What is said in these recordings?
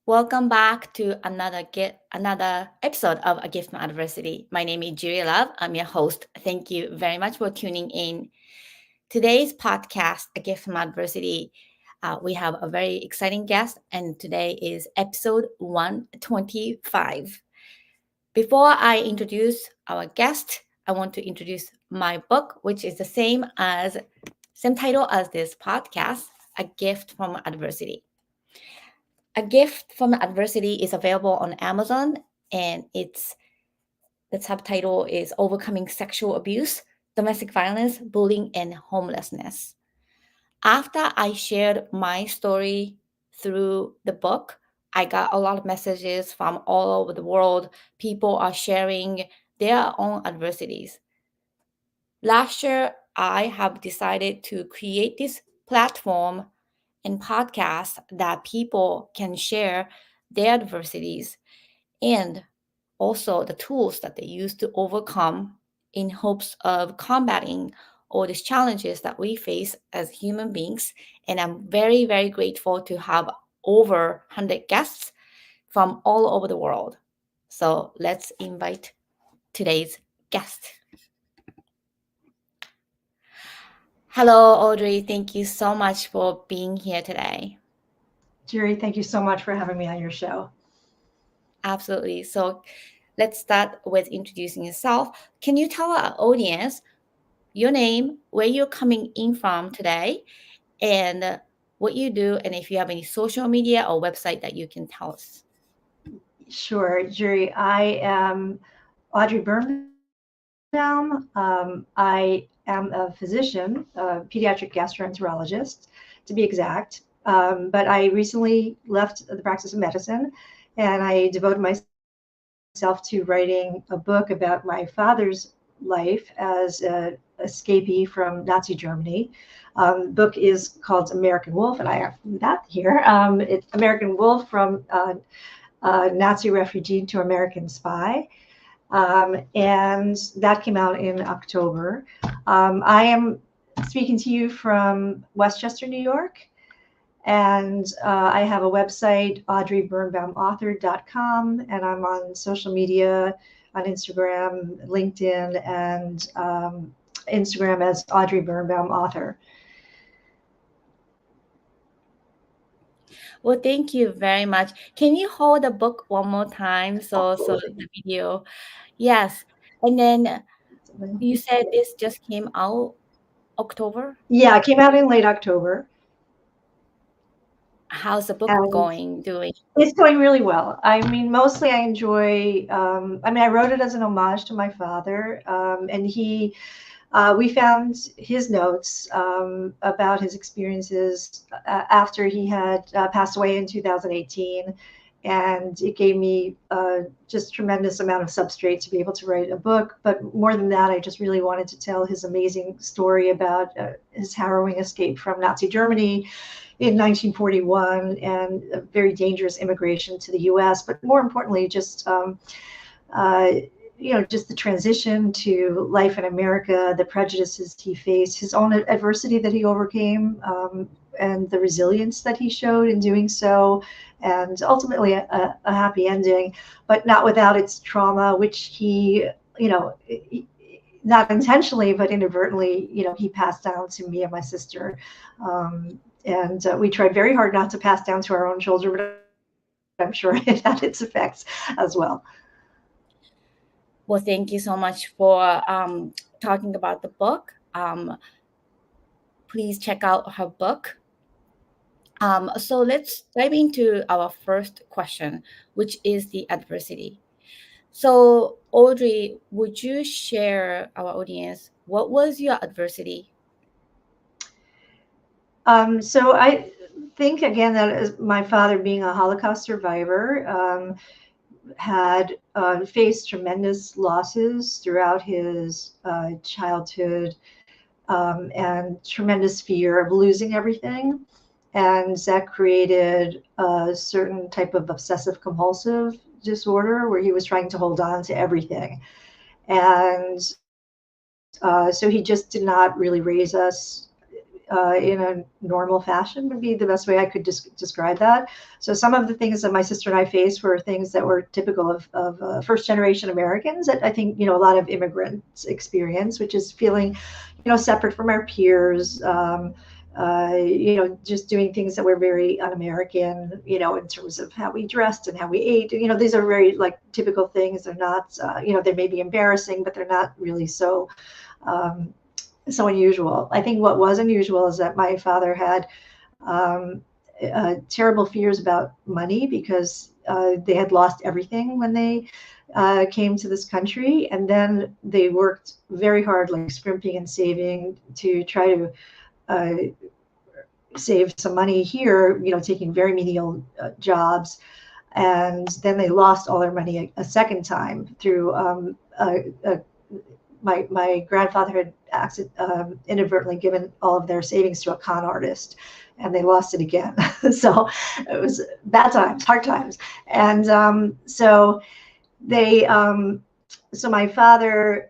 Welcome back to another episode of A Gift from Adversity. My name is Juri Love. I'm your host. Thank you very much for tuning in. Today's podcast, A Gift from Adversity, we have a very exciting guest, and today is episode 125. Before I introduce our guest, I want to introduce my book, which is the same title as this podcast, A Gift from Adversity. A Gift from Adversity is available on Amazon, and the subtitle is Overcoming Sexual Abuse, Domestic Violence, Bullying, and Homelessness. After I shared my story through the book, I got a lot of messages from all over the world. People are sharing their own adversities. Last year, I have decided to create this platform and podcast that people can share their adversities and also the tools that they use to overcome in hopes of combating all these challenges that we face as human beings. And I'm very, very grateful to have over 100 guests from all over the world. So let's invite today's guest. Hello, Audrey. Thank you so much for being here today. Juri, thank you so much for having me on your show. Absolutely. So let's start with introducing yourself. Can you tell our audience your name, where you're coming in from today, and what you do, and if you have any social media or website that you can tell us? Sure, Juri. I am Audrey Birnbaum. I am a physician, a pediatric gastroenterologist, to be exact. But I recently left the practice of medicine, and I devoted myself to writing a book about my father's life as an escapee from Nazi Germany. Book is called American Wolf, and I have that here. It's American Wolf from Nazi Refugee to American Spy. And that came out in October. I am speaking to you from Westchester, New York. And I have a website, audreybirnbaumauthor.com, and I'm on social media, on Instagram, LinkedIn, and Instagram as Audrey Birnbaum Author. Well, thank you very much. Can you hold the book one more time? So the video. Yes. And then you said this just came out October? Yeah, it came out in late October. How's the book doing? It's going really well. I mean, mostly I enjoy, I wrote it as an homage to my father, and we found his notes about his experiences after he had passed away in 2018. And it gave me just tremendous amount of substrate to be able to write a book. But more than that, I just really wanted to tell his amazing story about his harrowing escape from Nazi Germany in 1941 and a very dangerous immigration to the U.S. But more importantly, just just the transition to life in America, the prejudices he faced, his own adversity that he overcame, and the resilience that he showed in doing so, and ultimately a happy ending, but not without its trauma, which he not intentionally, but inadvertently, he passed down to me and my sister. And we tried very hard not to pass down to our own children, but I'm sure it had its effects as well. Well, thank you so much for talking about the book. Please check out her book. So let's dive into our first question, which is the adversity. So, Audrey, would you share our audience what was your adversity? So I think again that my father, being a Holocaust survivor, had faced tremendous losses throughout his childhood, and tremendous fear of losing everything. And that created a certain type of obsessive compulsive disorder where he was trying to hold on to everything. And so he just did not really raise us in a normal fashion would be the best way I could describe that. So some of the things that my sister and I faced were things that were typical of first generation Americans that I think, a lot of immigrants experience, which is feeling, separate from our peers, just doing things that were very un-American, in terms of how we dressed and how we ate. These are very like typical things. They're not, they may be embarrassing, but they're not really so unusual. I think what was unusual is that my father had terrible fears about money because they had lost everything when they came to this country, and then they worked very hard, like scrimping and saving to try to save some money here, taking very menial jobs. And then they lost all their money a second time through my grandfather had inadvertently given all of their savings to a con artist, and they lost it again. So it was bad times, hard times. And so my father,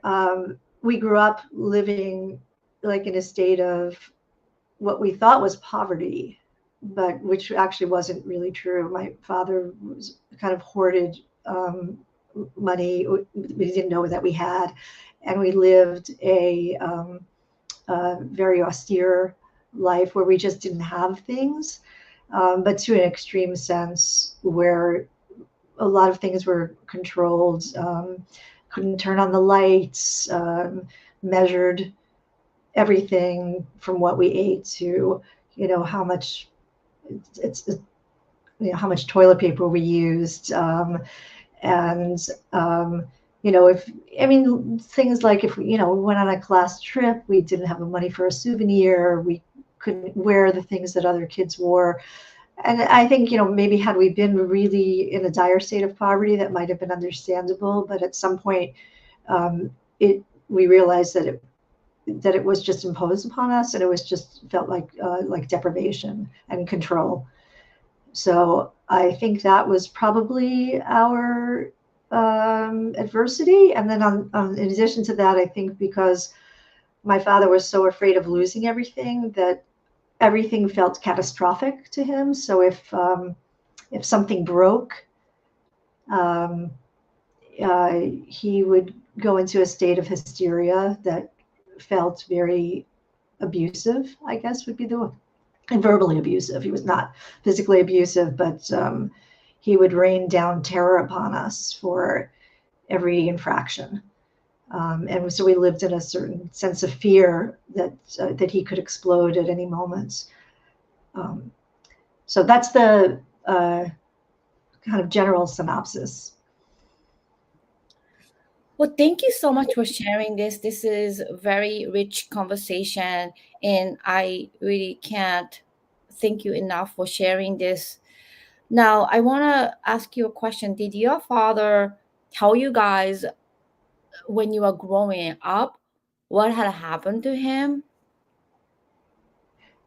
we grew up living like in a state of what we thought was poverty, but which actually wasn't really true. My father was kind of hoarded money we didn't know that we had, and we lived a very austere life where we just didn't have things, but to an extreme sense where a lot of things were controlled, couldn't turn on the lights, measured everything from what we ate to, how much how much toilet paper we used, and things like if we went on a class trip, we didn't have the money for a souvenir, we couldn't wear the things that other kids wore. And I think, maybe had we been really in a dire state of poverty, that might have been understandable. But at some point, we realized that it was just imposed upon us, and it was just felt like deprivation and control. So I think that was probably our adversity. And then in addition to that, I think because my father was so afraid of losing everything that everything felt catastrophic to him. So if something broke, he would go into a state of hysteria that felt very abusive, I guess would be the word, and verbally abusive. He was not physically abusive, but he would rain down terror upon us for every infraction. And so we lived in a certain sense of fear that he could explode at any moment. So that's the kind of general synopsis. Well, thank you so much for sharing this. This is a very rich conversation, and I really can't thank you enough for sharing this. Now, I want to ask you a question. Did your father tell you guys when you were growing up what had happened to him?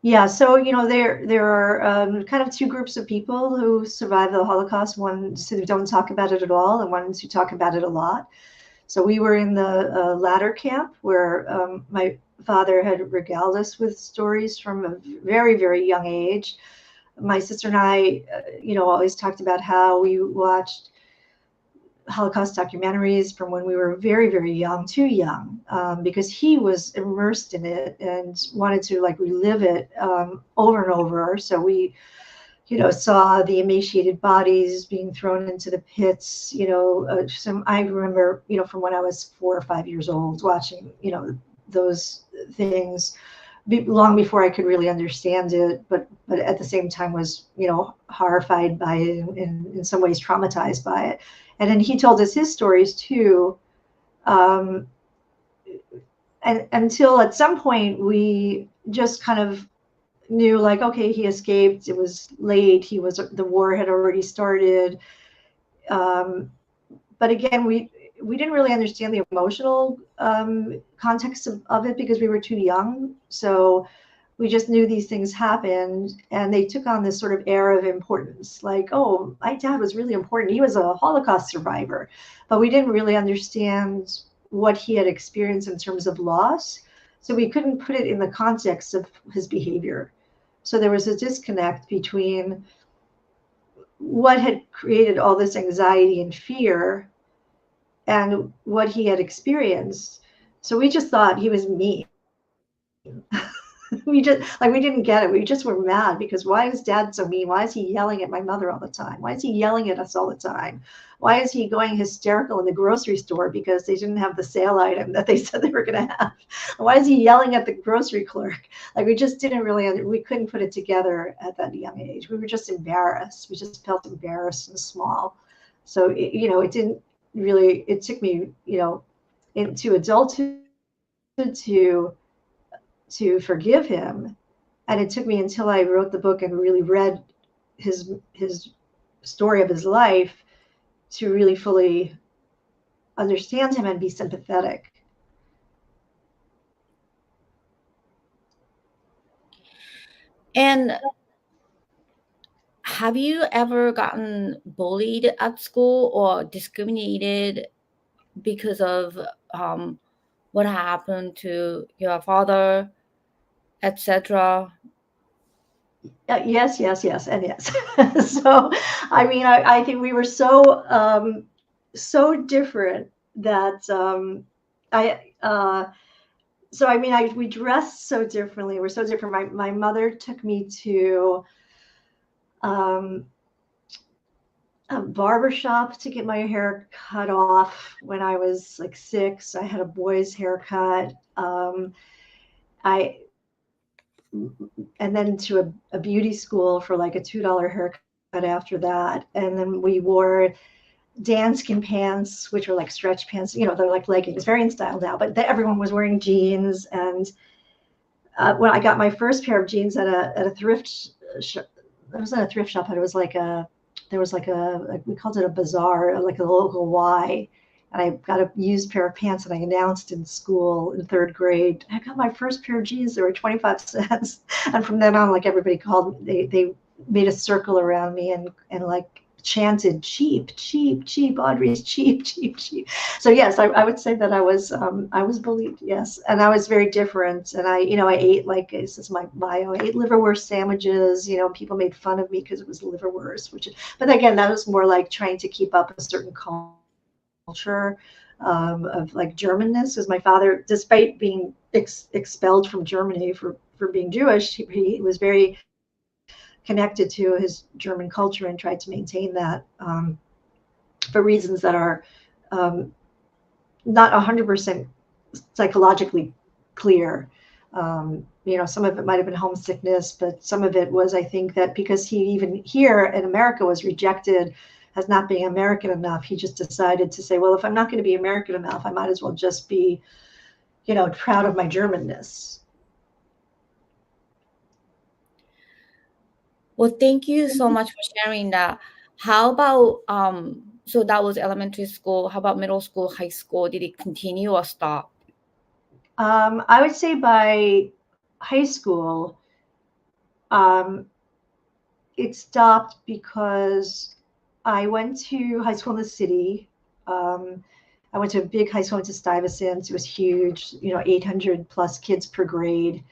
Yeah, so there are kind of two groups of people who survived the Holocaust: ones who don't talk about it at all, and ones who talk about it a lot. So we were in the latter camp, where my father had regaled us with stories from a very, very young age. My sister and I, always talked about how we watched Holocaust documentaries from when we were very, very young, too young, because he was immersed in it and wanted to relive it over and over. So we saw the emaciated bodies being thrown into the pits. I remember, from when I was 4 or 5 years old, watching, those things long before I could really understand it, but at the same time was, horrified by it, and in some ways traumatized by it. And then he told us his stories too. And until at some point we just kind of knew, okay, he escaped. It was late. The war had already started. But again, we didn't really understand the emotional context of it because we were too young. So we just knew these things happened, and they took on this sort of air of importance. Oh, my dad was really important. He was a Holocaust survivor. But we didn't really understand what he had experienced in terms of loss. So we couldn't put it in the context of his behavior. So there was a disconnect between what had created all this anxiety and fear and what he had experienced. So we just thought he was mean. We didn't get it. We just were mad because why is dad so mean? Why is he yelling at my mother all the time? Why is he yelling at us all the time? Why is he going hysterical in the grocery store because they didn't have the sale item that they said they were going to have? Why is he yelling at the grocery clerk? Like, we just didn't really, we couldn't put it together at that young age. We were just embarrassed. We just felt embarrassed and small. So, it didn't really, it took me, into adulthood to forgive him. And it took me until I wrote the book and really read his story of his life to really fully understand him and be sympathetic. And have you ever gotten bullied at school or discriminated because of what happened to your father, etc.? Yes, and yes. So, I mean, I think we were so different that so I mean, we dressed so differently. We're so different. My mother took me to a barber shop to get my hair cut off when I was like 6. I had a boy's haircut. I and then to a beauty school for like a $2 haircut after that. And then we wore danskin pants, which are like stretch pants. They're like leggings, very in style now. But everyone was wearing jeans. And when I got my first pair of jeans at a thrift shop, it wasn't a thrift shop, but it was like we called it a bazaar, like a local Y. And I got a used pair of pants, and I announced in school in 3rd grade, I got my first pair of jeans. They were 25 cents. And from then on, like, everybody called, they made a circle around me and like chanted, cheap, cheap, cheap, Audrey's cheap, cheap, cheap. So yes, I would say that I was bullied, yes. And I was very different. And I ate, like, this is my bio, I ate liverwurst sandwiches. People made fun of me because it was liverwurst, but again, that was more like trying to keep up a certain culture of like Germanness, because my father, despite being expelled from Germany for being Jewish, he was very connected to his German culture and tried to maintain that for reasons that are not 100% psychologically clear. Some of it might have been homesickness, but some of it was, I think, that because he even here in America was rejected as not being American enough, he just decided to say, well, if I'm not going to be American enough, I might as well just be, proud of my Germanness. Well, thank you so much for sharing that. How about so that was elementary school. How about middle school, high school? Did it continue or stop? I would say by high school, it stopped because I went to high school in the city. I went to a big high school, I went to Stuyvesant. It was huge, 800 plus kids per grade.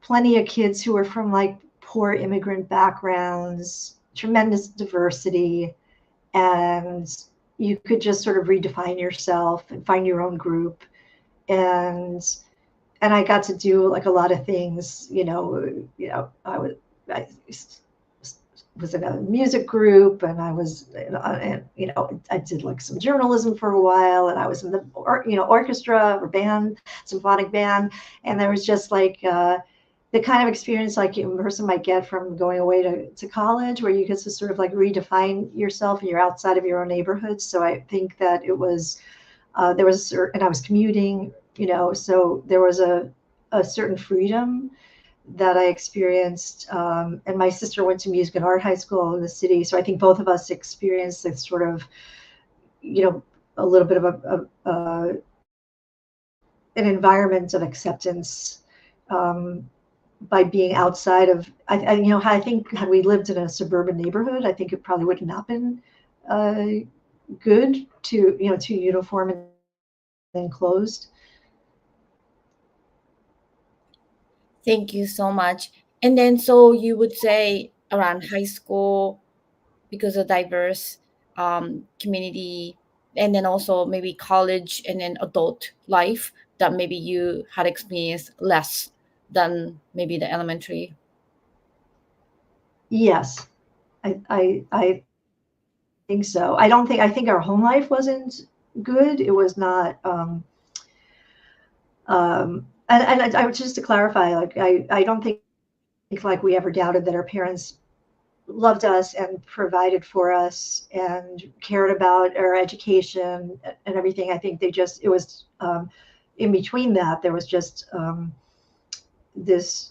Plenty of kids who were from like poor immigrant backgrounds, tremendous diversity. And you could just sort of redefine yourself and find your own group. And I got to do like a lot of things, I was in a music group, and I was, I did like some journalism for a while, and I was in the, orchestra or band, symphonic band. And there was just like the kind of experience like a person might get from going away to college, where you get to sort of like redefine yourself and you're outside of your own neighborhood. So I think that it was, and I was commuting, so there was a certain freedom that I experienced. And my sister went to music and art high school in the city. So I think both of us experienced this sort of, a little bit of an environment of acceptance by being outside of, I think had we lived in a suburban neighborhood, I think it probably would not been good, too uniform and enclosed. Thank you so much. And then, so you would say around high school, because of diverse community, and then also maybe college and then adult life, that maybe you had experienced less than maybe the elementary. Yes, I think so. I think our home life wasn't good. It was not. And I just to clarify, like I don't think like we ever doubted that our parents loved us and provided for us and cared about our education and everything. I think they just it was in between that there was just this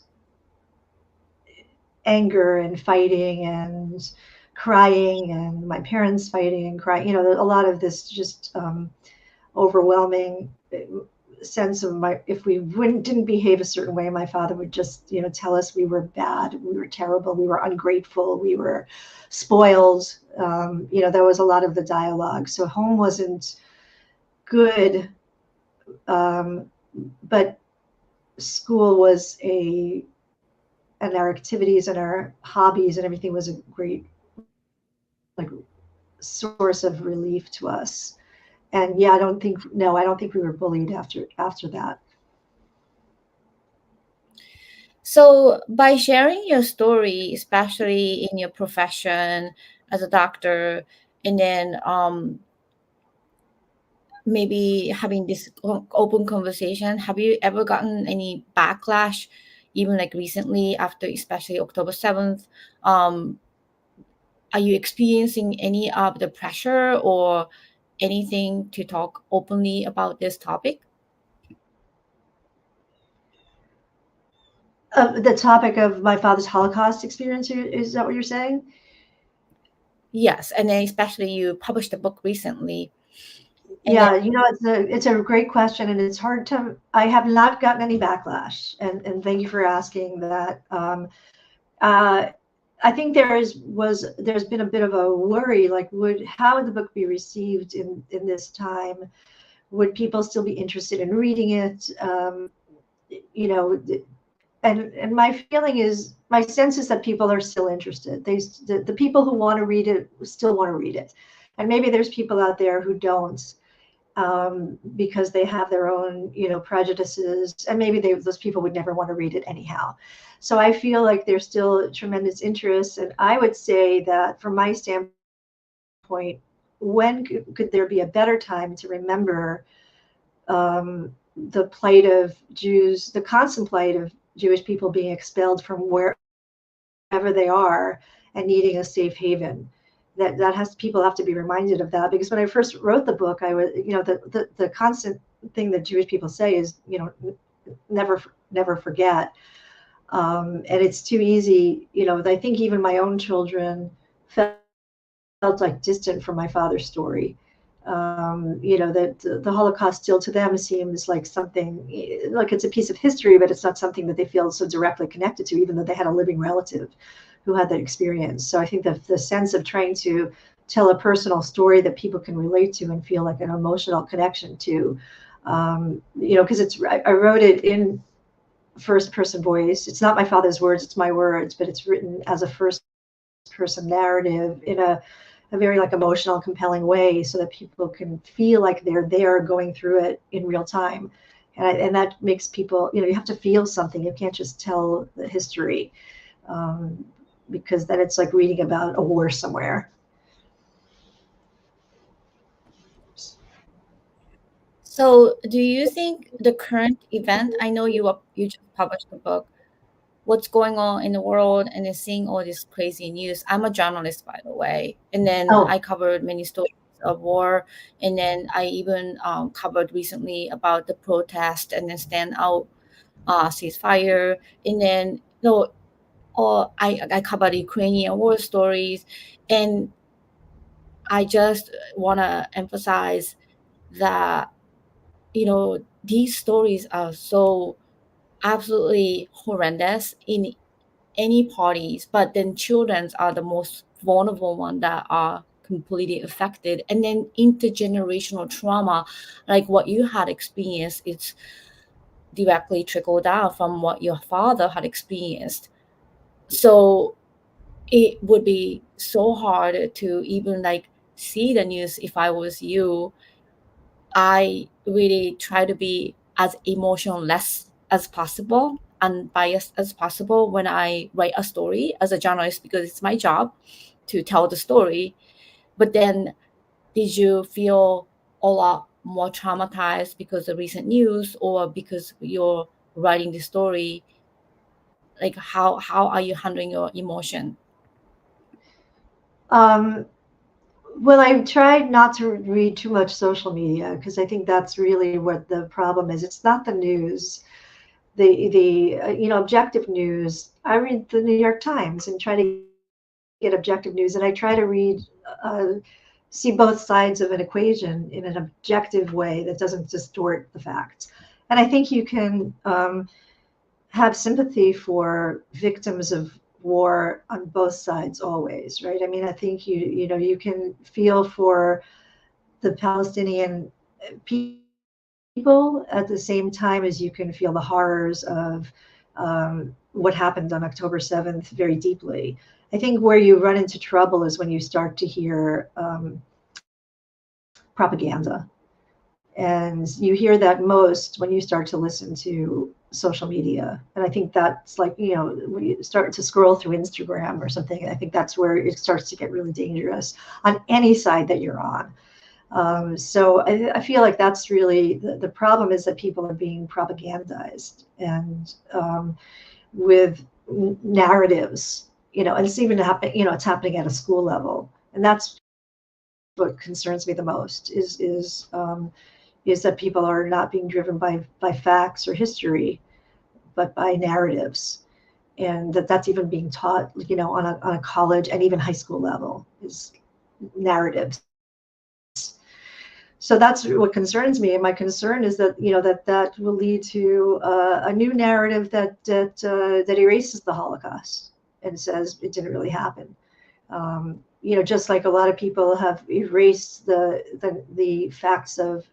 anger and fighting and crying and my parents fighting and crying. You know, a lot of this just overwhelming sense of my if we wouldn't didn't behave a certain way, my father would just tell us we were bad, we were terrible, we were ungrateful, we were spoiled. There was a lot of the dialogue. So home wasn't good, um, but school was and our activities and our hobbies and everything was a great like source of relief to us. And yeah, I don't think we were bullied after that. So by sharing your story, especially in your profession as a doctor, and then maybe having this open conversation, have you ever gotten any backlash, even like recently after especially October 7th? um are you experiencing any of the pressure or anything to talk openly about this topic? The topic of my father's Holocaust experience, is that what you're saying? Yes, and then especially you published a book recently, and then Yeah, it's a great question, and it's hard to. I have not gotten any backlash, and thank you for asking that. Uh, I think there's been a bit of a worry, like how would the book be received in this time? Would people still be interested in reading it? You know, and my feeling is my sense is that people are still interested. The people who want to read it still want to read it, and maybe there's people out there who don't, because they have their own prejudices, and maybe those people would never want to read it anyhow. So I feel like there's still tremendous interest, and I would say that from my standpoint, when could there be a better time to remember the plight of Jews, the constant plight of Jewish people being expelled from wherever they are and needing a safe haven. That has people have to be reminded of that, because when I first wrote the book, I was the constant thing that Jewish people say is never forget. And it's too easy. I think even my own children felt like distant from my father's story. The Holocaust still to them seems like something, like it's a piece of history, but it's not something that they feel so directly connected to, even though they had a living relative who had that experience. So I think that the sense of trying to tell a personal story that people can relate to and feel like an emotional connection to, because I wrote it in first person voice. It's not my father's words, it's my words, but it's written as a first person narrative in a very like emotional, compelling way, so that people can feel like they're there going through it in real time. And that makes people, you have to feel something. You can't just tell the history, um, because then it's like reading about a war somewhere. so do you think the current event, I know you just published the book, what's going on in the world and then seeing all this crazy news. I'm a journalist, by the way, and then Oh, I covered many stories of war, and then I even covered recently about the protest and then stand out ceasefire, and then no, or I covered Ukrainian war stories, and I just want to emphasize that these stories are so absolutely horrendous in any parties, but then children are the most vulnerable one that are completely affected. And then intergenerational trauma, like what you had experienced, it's directly trickle down from what your father had experienced. So it would be so hard to even like see the news. If I was you, I really try to be as emotionless as possible, unbiased as possible when I write a story as a journalist, because it's my job to tell the story. But then, did you feel a lot more traumatized because of recent news, or because you're writing the story? Like how are you handling your emotion? Um, well, I tried not to read too much social media because I think that's really what the problem is. It's not the news, the objective news. I read the New York Times and try to get objective news, and I try to read, see both sides of an equation in an objective way that doesn't distort the facts. And I think you can have sympathy for victims of war on both sides always, right? I mean, I think you can feel for the Palestinian people at the same time as you can feel the horrors of what happened on October 7th very deeply. I think where you run into trouble is when you start to hear propaganda. And you hear that most when you start to listen to social media. And I think that's like, when you start to scroll through Instagram or something, I think that's where it starts to get really dangerous on any side that you're on. So I feel like that's really the problem, is that people are being propagandized, and with narratives, and it's even happening, it's happening at a school level. And that's what concerns me the most is that people are not being driven by facts or history, but by narratives. And that's even being taught, on a college and even high school level, is narratives. So that's what concerns me. And my concern is that, that will lead to a new narrative that erases the Holocaust and says it didn't really happen. Just like a lot of people have erased the facts of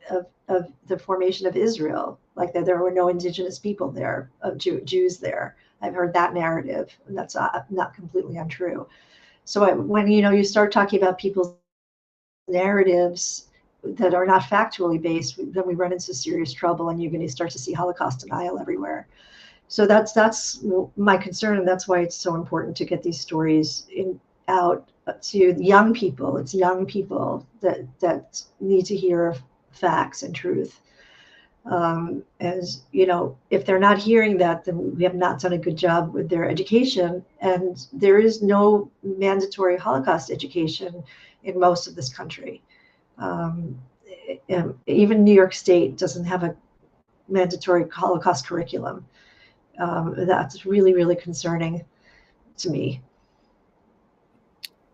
the formation of Israel, like that there were no indigenous people there, of Jews there. I've heard that narrative, and that's not completely untrue. So when you start talking about people's narratives that are not factually based, then we run into serious trouble, and you're going to start to see Holocaust denial everywhere. So that's my concern, and that's why it's so important to get these stories out to young people. It's young people that need to hear facts and truth. As if they're not hearing that, then we have not done a good job with their education. And there is no mandatory Holocaust education in most of this country. Um, Even New York State doesn't have a mandatory Holocaust curriculum. That's really, really concerning to me.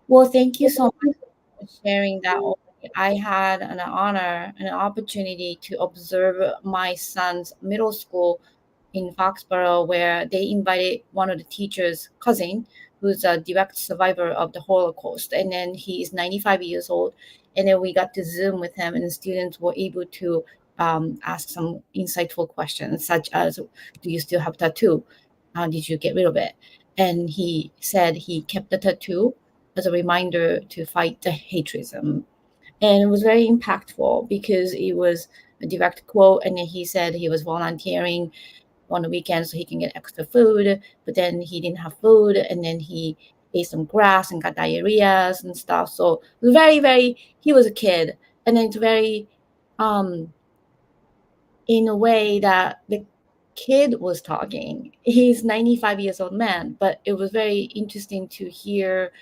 Well, thank you so much for sharing that. I had an honor and an opportunity to observe my son's middle school in Foxborough, where they invited one of the teacher's cousin, who's a direct survivor of the Holocaust. And then he is 95 years old. And then we got to Zoom with him, and the students were able to ask some insightful questions, such as, do you still have tattoo? Did you get rid of it? And he said he kept the tattoo as a reminder to fight the haterism. And it was very impactful because it was a direct quote. And then he said he was volunteering on the weekend so he can get extra food, but then he didn't have food, and then he ate some grass and got diarrhea and stuff. So it was very, very, he was a kid. And then it's very, in a way that the kid was talking. He's 95 years old man, but it was very interesting to hear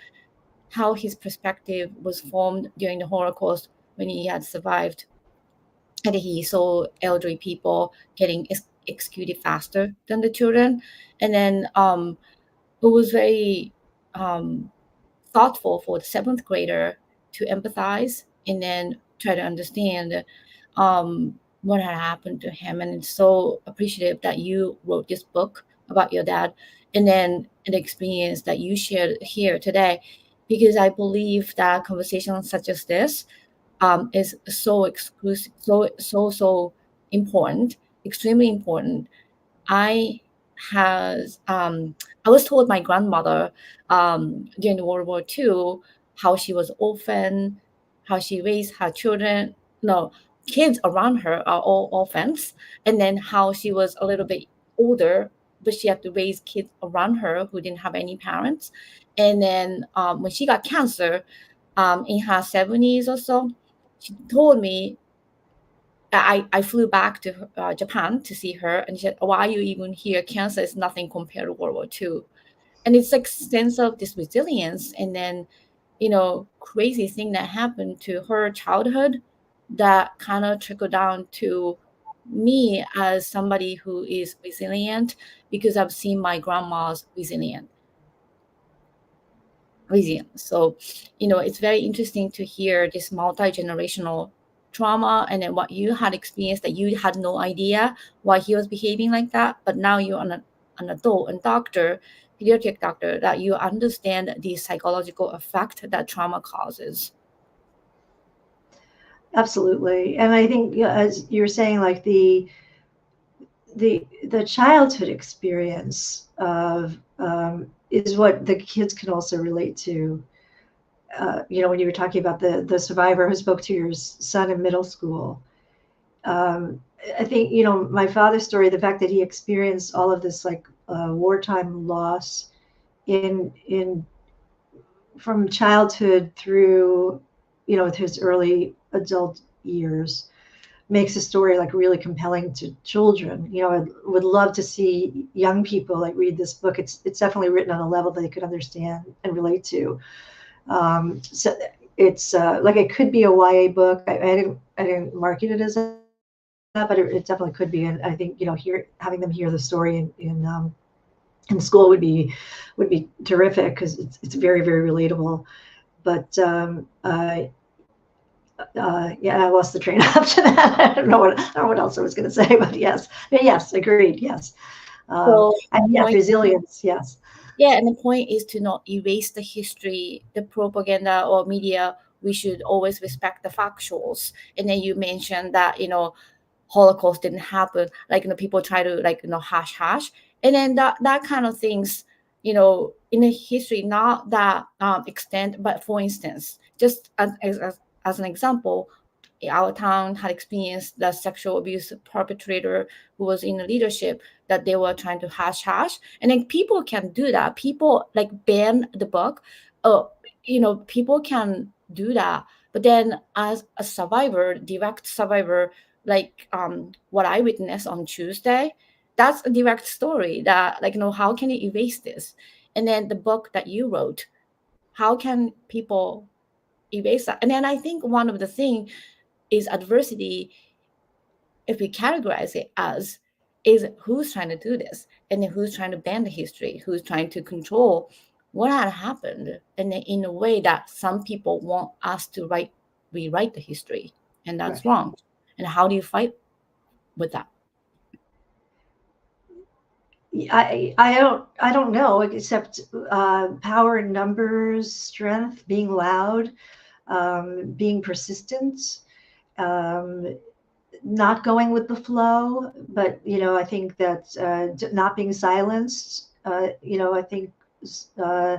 how his perspective was formed during the Holocaust when he had survived. And he saw elderly people getting executed faster than the children. And then it was very thoughtful for the seventh grader to empathize and then try to understand what had happened to him. And it's so appreciative that you wrote this book about your dad, and then an experience that you shared here today, because I believe that conversations such as this is so exclusive, so important, extremely important. I I was told my grandmother during World War II how she was orphan, how she raised her children, no, kids around her are all orphans, and then how she was a little bit older, but she had to raise kids around her who didn't have any parents. And then when she got cancer in her 70s or so, she told me I flew back to Japan to see her, and she said, "Why are you even here? Cancer is nothing compared to World War II." And it's like sense of this resilience, and then crazy thing that happened to her childhood that kind of trickled down to me as somebody who is resilient because I've seen my grandma's resilience. So, it's very interesting to hear this multi-generational trauma and then what you had experienced that you had no idea why he was behaving like that. But now you're an adult and doctor, pediatric doctor, that you understand the psychological effect that trauma causes. Absolutely. And I think, as you were saying, like the childhood experience of is what the kids can also relate to. When you were talking about the survivor who spoke to your son in middle school, I think my father's story, the fact that he experienced all of this like wartime loss in from childhood through his early adult years makes the story like really compelling to children. I would love to see young people like read this book. It's definitely written on a level that they could understand and relate to. So it's like it could be a YA book. I didn't market it as that, but it definitely could be. And I think having them hear the story in school would be terrific because it's very, very relatable. But yeah, I lost the train after that. I don't know what else I was going to say, but yes, agreed, yes, So and yes, resilience, yes. yeah, and the point is to not erase the history, the propaganda or media. We should always respect the factuals. And then you mentioned that Holocaust didn't happen. Like people try to hash, and then that kind of things. In the history, not that extent, but for instance, just as an example, our town had experienced the sexual abuse perpetrator who was in the leadership that they were trying to hash, and then people can do that. People like ban the book. People can do that. But then, as a survivor, direct survivor, like what I witnessed on Tuesday, that's a direct story that how can you erase this? And then the book that you wrote, how can people erase that? And then I think one of the thing is adversity, if we categorize it as, is who's trying to do this, and then who's trying to bend the history, who's trying to control what had happened, and then in a way that some people want us to rewrite the history, and that's Right. wrong. And how do you fight with that? I don't know, except power in numbers, strength, being loud, being persistent, um, not going with the flow. But I think that not being silenced. I think uh,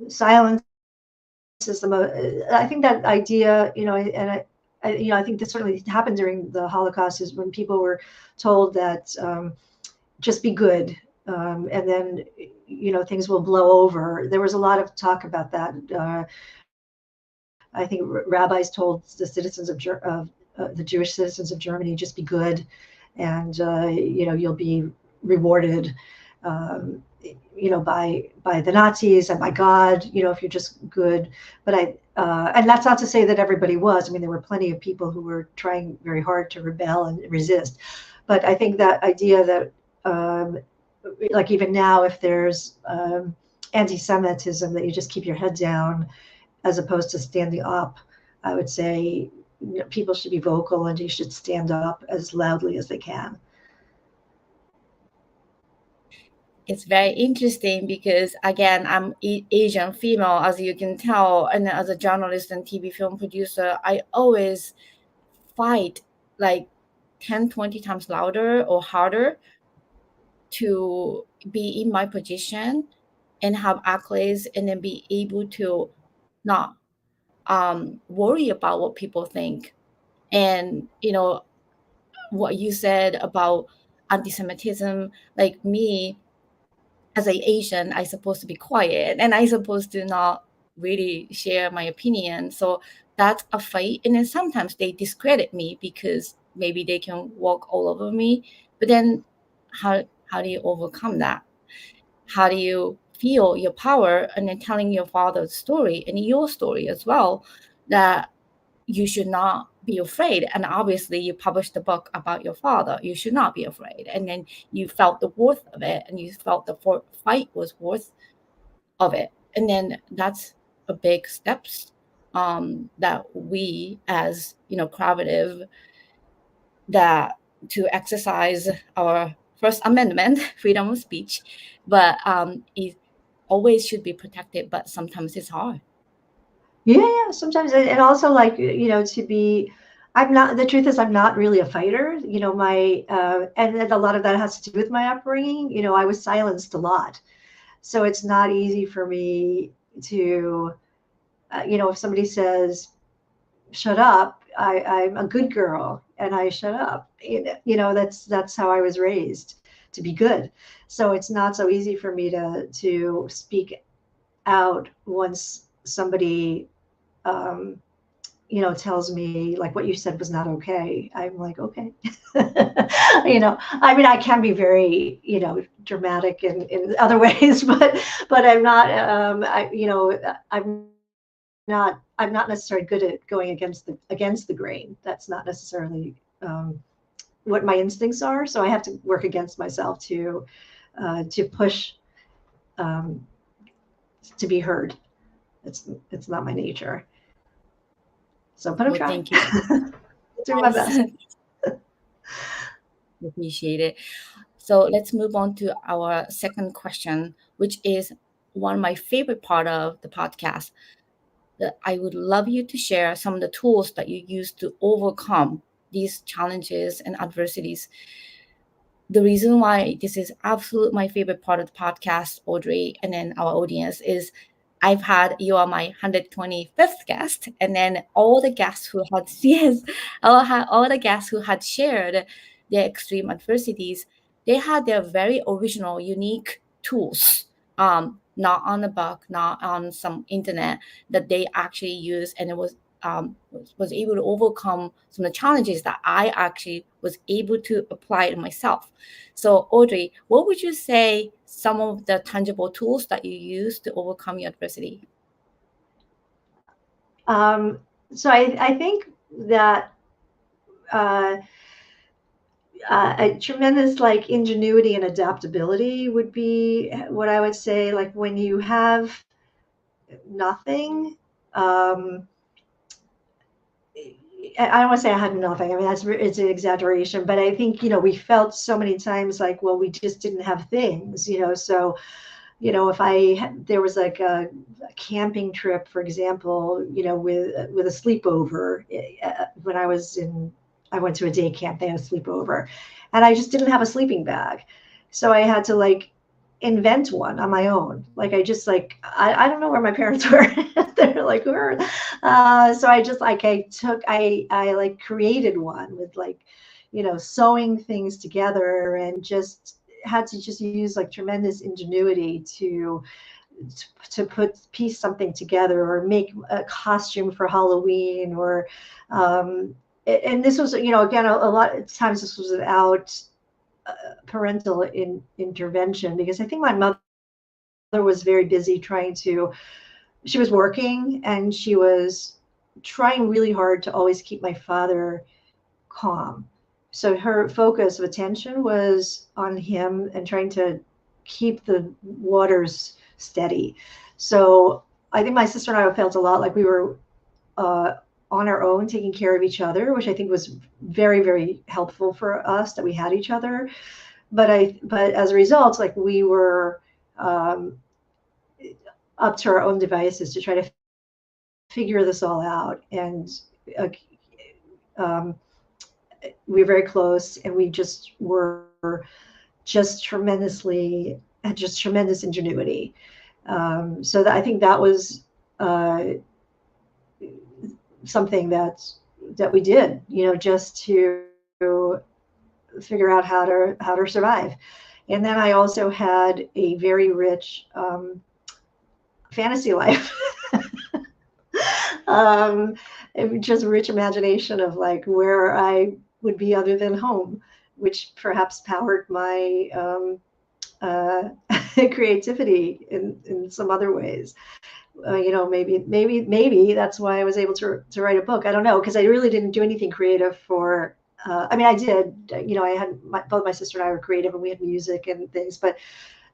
silence is the most. I think that idea, and I think that certainly happened during the Holocaust, is when people were told that just be good, and then things will blow over. There was a lot of talk about that. I think rabbis told the citizens of the Jewish citizens of Germany, just be good, and you'll be rewarded, by the Nazis and by God, if you're just good. But and that's not to say that everybody was. I mean, there were plenty of people who were trying very hard to rebel and resist. But I think that idea that like even now, if there's anti-Semitism, that you just keep your head down as opposed to standing up. I would say people should be vocal and you should stand up as loudly as they can. It's very interesting because again, I'm Asian female, as you can tell, and as a journalist and TV film producer, I always fight like 10, 20 times louder or harder to be in my position and have accolades and then be able to not worry about what people think. And, what you said about anti-Semitism, like me as an Asian, I supposed to be quiet and I supposed to not really share my opinion. So that's a fight. And then sometimes they discredit me because maybe they can walk all over me. But then how do you overcome that? How do you feel your power and then telling your father's story and your story as well, that you should not be afraid? And obviously you published a book about your father, you should not be afraid, and then you felt the worth of it and you felt the fight was worth of it. And then that's a big steps that we as collaborative, that to exercise our First Amendment, freedom of speech, but it always should be protected, but sometimes it's hard. Yeah, sometimes, and also like, to be, the truth is I'm not really a fighter, and a lot of that has to do with my upbringing. I was silenced a lot. So it's not easy for me to, if somebody says, shut up, I'm a good girl and I shut up. That's how I was raised, to be good. So it's not so easy for me to speak out once somebody, tells me like what you said was not okay. I'm like, okay. I mean, I can be very, dramatic in other ways, but I'm not, I'm not necessarily good at going against the grain. That's not necessarily what my instincts are. So I have to work against myself to push, um, to be heard. It's not my nature. So, but I'm Well, trying. thank you. Doing my best. Appreciate it. So let's move on to our second question, which is one of my favorite part of the podcast. That I would love you to share some of the tools that you use to overcome these challenges and adversities. The reason why this is absolute my favorite part of the podcast, Audrey, and then our audience, is you are my 125th guest, and then all the guests who had yes, all the guests who had shared their extreme adversities, they had their very original, unique tools, not on a book, not on some internet, that they actually use, and it was able to overcome some of the challenges that I actually was able to apply to myself. So, Audrey, what would you say some of the tangible tools that you use to overcome your adversity? So I think that uh, a tremendous like ingenuity and adaptability would be what I would say. Like when you have nothing, I don't want to say I had nothing. I mean, it's an exaggeration, but I think, we felt so many times like, well, we just didn't have things, so, if there was like a camping trip, for example, with a sleepover, when I went to a day camp, they had a sleepover, and I just didn't have a sleeping bag. So I had to like invent one on my own. Like I don't know where my parents were. They're like, where? So I just like I like created one with like, sewing things together, and just had to just use like tremendous ingenuity to piece something together, or make a costume for Halloween, or and this was, again, a lot of times this was without parental intervention, because I think my mother was very busy she was working, and she was trying really hard to always keep my father calm. So her focus of attention was on him and trying to keep the waters steady. So I think my sister and I felt a lot like we were uh, on our own, taking care of each other, which I think was very, very helpful for us that we had each other. But as a result, like we were um, up to our own devices to try to figure this all out. And uh, um, we were very close, and we just were had just tremendous ingenuity. So that, I think that was something that we did, just to figure out how to survive. And then I also had a very rich fantasy life. Just a rich imagination of like where I would be other than home, which perhaps powered my creativity in some other ways. Maybe that's why I was able to write a book. I don't know, because I really didn't do anything creative for. I did. I had both my sister and I were creative, and we had music and things. But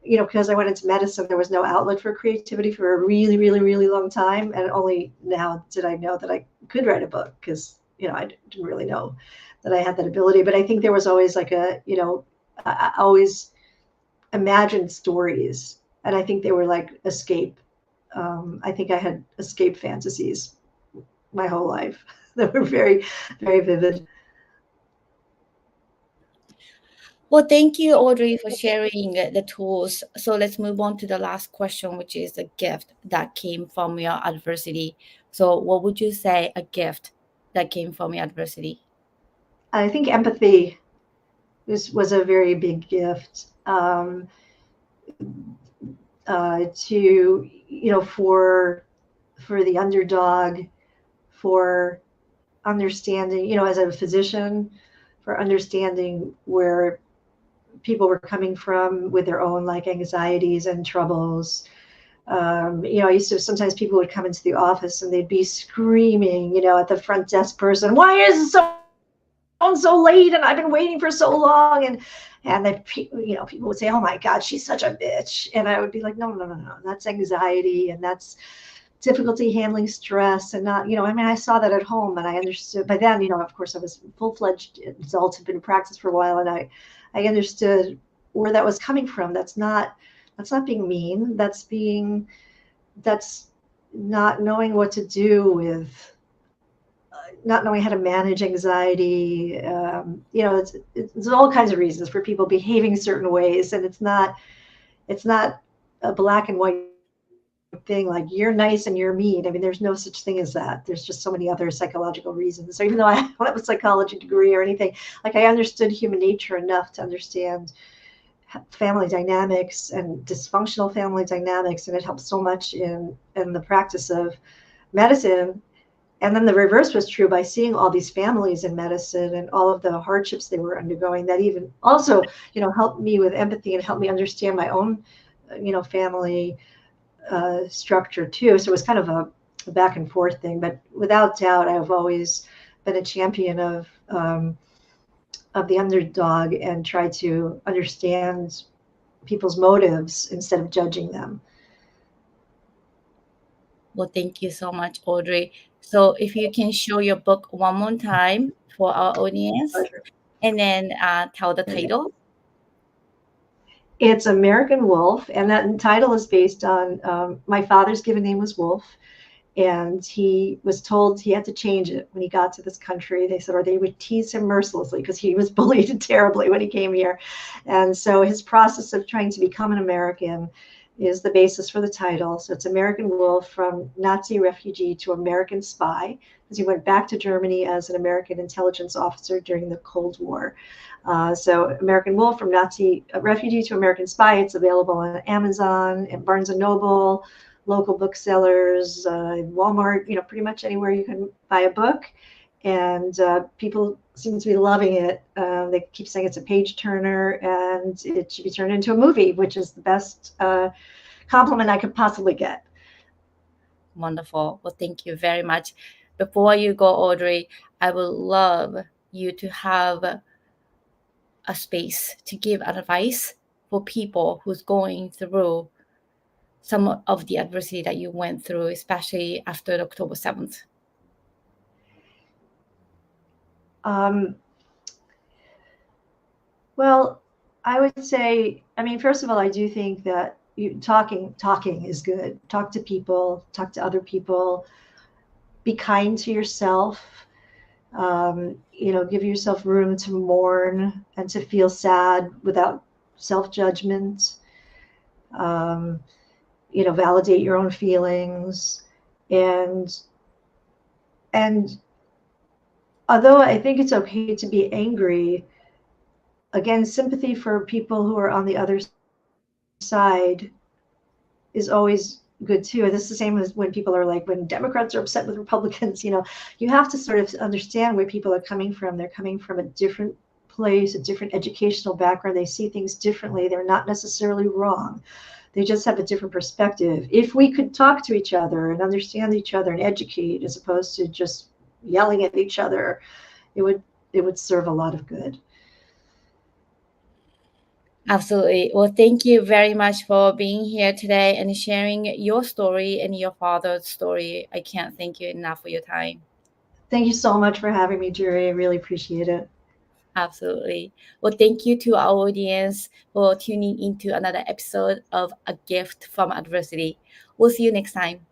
because I went into medicine, there was no outlet for creativity for a really, really, really long time. And only now did I know that I could write a book, because I didn't really know that I had that ability. But I think there was always like I always imagined stories, and I think they were like escape. I think I had escape fantasies my whole life that were very, very vivid. Well, thank you, Audrey, for sharing the tools. So let's move on to the last question, which is a gift that came from your adversity. So what would you say a gift that came from your adversity? I think empathy was a very big gift. To for the underdog, for understanding, as a physician, for understanding where people were coming from with their own like anxieties and troubles. I used to, sometimes people would come into the office and they'd be screaming, at the front desk person, why is so late, and I've been waiting for so long, and then people would say, oh my God, she's such a bitch, and I would be like, no, that's anxiety, and that's difficulty handling stress, and not, I saw that at home, and I understood. By then, of course, I was full-fledged adult, had been in practice for a while, and I understood where that was coming from. That's not being mean. That's not knowing what to do with, not knowing how to manage anxiety. It's all kinds of reasons for people behaving certain ways, and it's not a black and white thing like you're nice and you're mean. There's no such thing as that. There's just so many other psychological reasons. So even though I don't have a psychology degree or anything, like I understood human nature enough to understand family dynamics and dysfunctional family dynamics, and it helped so much in the practice of medicine. And then the reverse was true by seeing all these families in medicine and all of the hardships they were undergoing, that even also, helped me with empathy and helped me understand my own, family structure too. So it was kind of a back and forth thing, but without doubt, I've always been a champion of the underdog and try to understand people's motives instead of judging them. Well, thank you so much, Audrey. So if you can show your book one more time for our audience, and then tell the title. It's American Wolf, and that title is based on my father's given name was Wolf, and he was told he had to change it when he got to this country. They said, or they would tease him mercilessly because he was bullied terribly when he came here. And so his process of trying to become an American is the basis for the title. So it's American Wolf, from Nazi refugee to American spy, because he went back to Germany as an American intelligence officer during the Cold War. So American Wolf, from Nazi refugee to American spy. It's available on Amazon and Barnes and Noble, local booksellers, Walmart, pretty much anywhere you can buy a book. And people seem to be loving it. They keep saying it's a page turner and it should be turned into a movie, which is the best compliment I could possibly get. Wonderful. Well, thank you very much. Before you go, Audrey, I would love you to have a space to give advice for people who's going through some of the adversity that you went through, especially after October 7th. Well, I would say, first of all, I do think that talking is good. Talk to people, talk to other people, be kind to yourself. Give yourself room to mourn and to feel sad without self-judgment. Validate your own feelings. And although I think it's okay to be angry, again, sympathy for people who are on the other side is always good too. This is the same as when people are like, when Democrats are upset with Republicans, you have to sort of understand where people are coming from. They're coming from a different place, a different educational background. They see things differently. They're not necessarily wrong. They just have a different perspective. If we could talk to each other and understand each other and educate, as opposed to just yelling at each other, it would serve a lot of good. Absolutely. Well, thank you very much for being here today and sharing your story and your father's story. I can't thank you enough for your time. Thank you so much for having me, Juri. I really appreciate it. Absolutely. Well, thank you to our audience for tuning into another episode of A Gift from Adversity. We'll see you next time.